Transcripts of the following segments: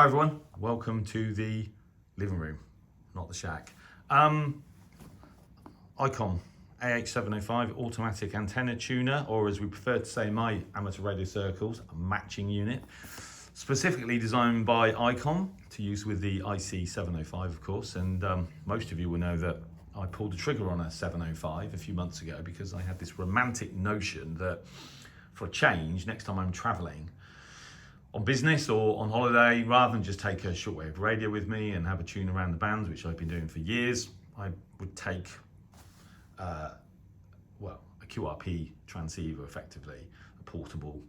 Hi everyone, welcome to the living room, not the shack. Icom AH-705 automatic antenna tuner, or as we prefer to say in my amateur radio circles, a matching unit. Specifically designed by Icom to use with the IC-705 of course, and most of you will know that I pulled the trigger on a 705 a few months ago because I had this romantic notion that for a change, next time I'm traveling on business or on holiday, rather than just take a shortwave radio with me and have a tune around the bands, which I've been doing for years, I would take a QRP transceiver, effectively a portable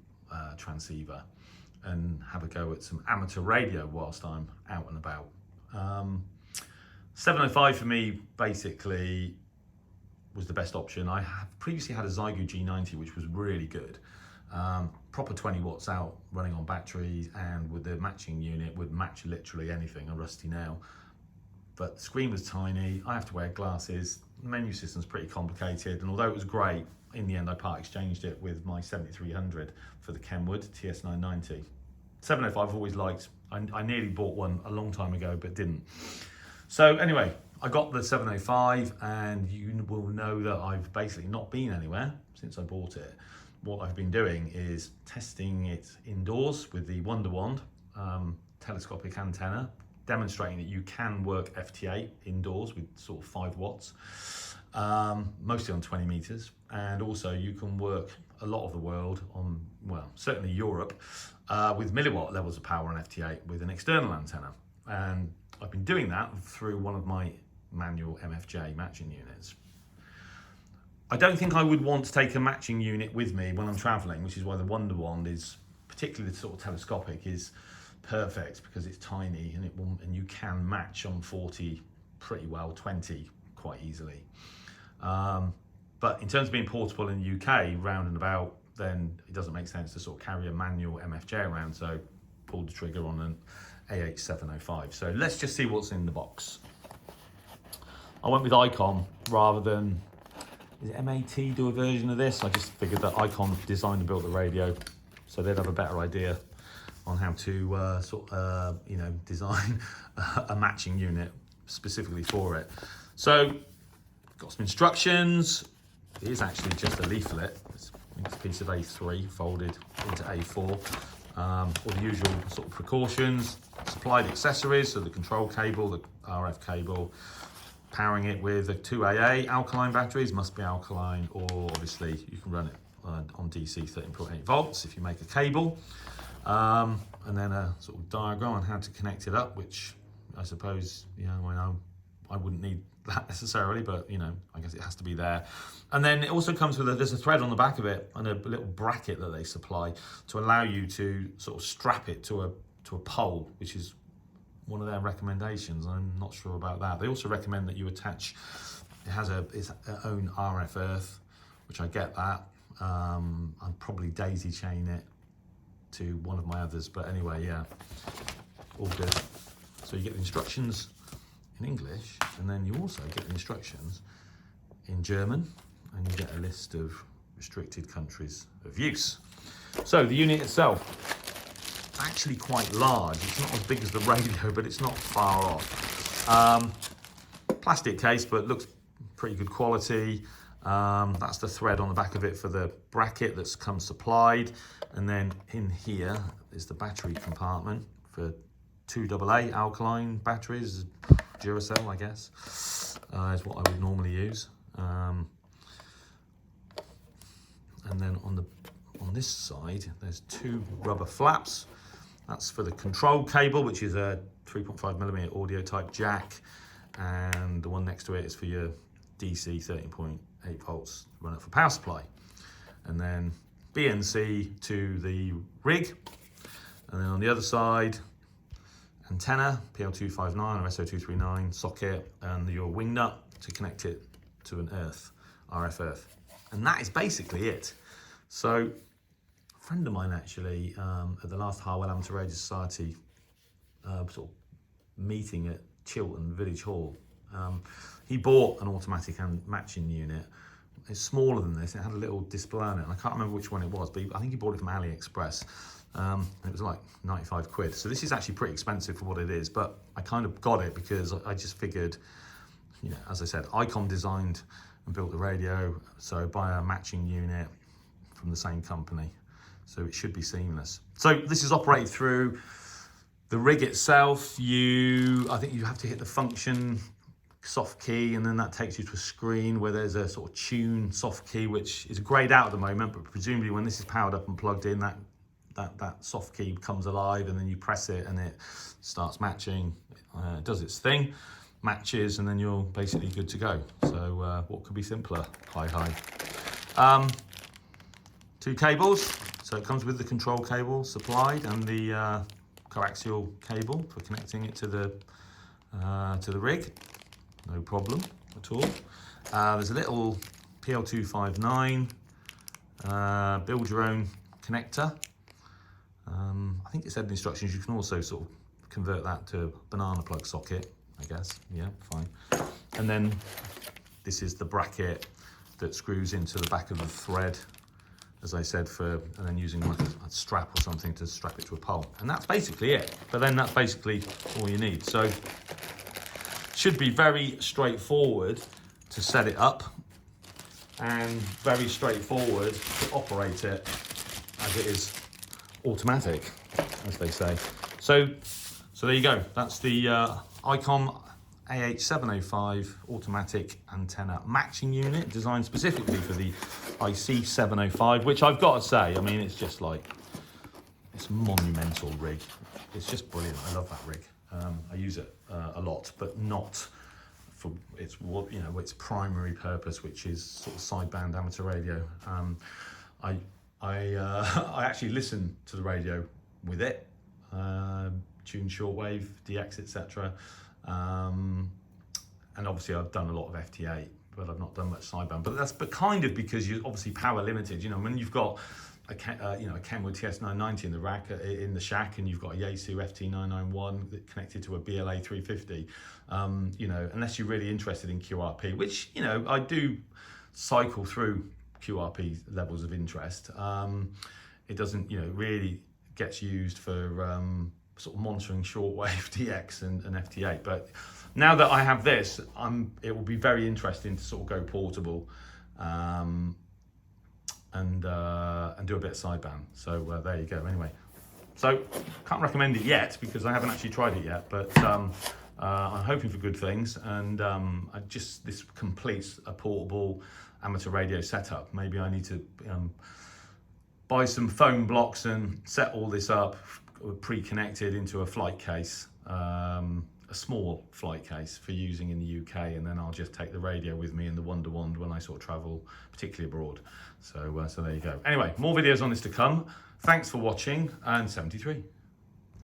transceiver, and have a go at some amateur radio whilst I'm out and about. 705 for me basically was the best option. I have previously had a Zygo G90 which was really good. Proper 20 watts out, running on batteries, and with the matching unit would match literally anything, a rusty nail. But the screen was tiny, I have to wear glasses, the menu system's pretty complicated, and although it was great, in the end I part exchanged it with my 7300 for the Kenwood TS990. 705 I've always liked. I nearly bought one a long time ago but didn't. So anyway, I got the 705, and you will know that I've basically not been anywhere since I bought it. What I've been doing is testing it indoors with the Wonder Wand telescopic antenna, demonstrating that you can work FT8 indoors with sort of 5 watts, mostly on 20 meters. And also you can work a lot of the world on, well, certainly Europe, with milliwatt levels of power on FT8 with an external antenna. And I've been doing that through one of my manual MFJ matching units. I don't think I would want to take a matching unit with me when I'm traveling, which is why the Wonder Wand is, particularly the sort of telescopic, is perfect because it's tiny and you can match on 40 pretty well, 20 quite easily. But in terms of being portable in the UK, round and about, then it doesn't make sense to sort of carry a manual MFJ around, so pulled the trigger on an AH-705. So let's just see what's in the box. I went with Icom rather than, is it MAT do a version of this? I just figured that Icom designed and built the radio, so they'd have a better idea on how to design a matching unit specifically for it. So, got some instructions. It is actually just a leaflet. It's a piece of A3 folded into A4. All the usual sort of precautions. Supplied accessories, so the control cable, the RF cable, powering it with a 2AA alkaline batteries, must be alkaline, or obviously you can run it on DC 13.8 volts if you make a cable. And then a sort of diagram on how to connect it up, which I suppose, I wouldn't need that necessarily, but I guess it has to be there. And then it also comes with there's a thread on the back of it and a little bracket that they supply to allow you to sort of strap it to a pole, which is one of their recommendations. I'm not sure about that. They also recommend that you attach, it has its own RF earth, which I get that. I'd probably daisy chain it to one of my others, but anyway, yeah, all good. So you get the instructions in English, and then you also get the instructions in German, and you get a list of restricted countries of use. So the unit itself, actually quite large. It's not as big as the radio, but it's not far off. Plastic case, but looks pretty good quality. That's the thread on the back of it for the bracket that's come supplied. And then in here is the battery compartment for 2 AA alkaline batteries, Duracell, I guess, is what I would normally use. And then on this side, there's 2 rubber flaps. That's for the control cable, which is a 3.5mm audio type jack, and the one next to it is for your DC 13.8 volts run up for power supply. And then BNC to the rig, and then on the other side, antenna, PL259 or SO239 socket, and your wing nut to connect it to an RF earth. And that is basically it. So, a friend of mine actually, at the last Harwell Amateur Radio Society sort of meeting at Chiltern Village Hall, he bought an automatic and matching unit it's smaller than this. It had a little display on it. I can't remember which one it was, but I think he bought it from AliExpress. And it was like 95 quid. So this is actually pretty expensive for what it is, but I kind of got it because I just figured, you know, as I said, Icom designed and built the radio, so buy a matching unit from the same company. So it should be seamless. So this is operated through the rig itself. I think you have to hit the function soft key, and then that takes you to a screen where there's a sort of tune soft key, which is grayed out at the moment, but presumably when this is powered up and plugged in, that soft key comes alive, and then you press it and it starts matching. It does its thing, matches, and then you're basically good to go. So what could be simpler? Hi. 2 cables. So it comes with the control cable supplied and the coaxial cable for connecting it to the rig. No problem at all. There's a little PL259 build your own connector. I think it said in the instructions you can also sort of convert that to a banana plug socket, I guess. Yeah, fine. And then this is the bracket that screws into the back of the thread, as I said, and then using like a strap or something to strap it to a pole. And that's basically it. But then that's basically all you need. So should be very straightforward to set it up and very straightforward to operate it, as it is automatic, as they say. So there you go. That's the Icom AH-705 automatic antenna matching unit, designed specifically for the IC-705, which I've got to say, I mean, it's just like, it's a monumental rig. It's just brilliant. I love that rig. I use it a lot, but not for its primary purpose, which is sort of sideband amateur radio. I actually listen to the radio with it, tune shortwave, DX, etc. And obviously I've done a lot of FT8, but I've not done much sideband. But that's kind of because you're obviously power limited. You know, when you've got a Kenwood TS990 in the rack, in the shack, and you've got a Yaesu FT991 connected to a BLA 350, you know, unless you're really interested in QRP, which, you know, I do cycle through QRP levels of interest. It doesn't, you know, really gets used for sort of monitoring shortwave DX and FT8. But now that I have this, it will be very interesting to sort of go portable and do a bit of sideband. So there you go. Anyway, so can't recommend it yet because I haven't actually tried it yet, but I'm hoping for good things. And this completes a portable amateur radio setup. Maybe I need to buy some foam blocks and set all this up pre-connected into a flight case, a small flight case for using in the UK, and then I'll just take the radio with me in the Wonder Wand when I sort of travel, particularly abroad. So there you go. Anyway, more videos on this to come. Thanks for watching, and 73.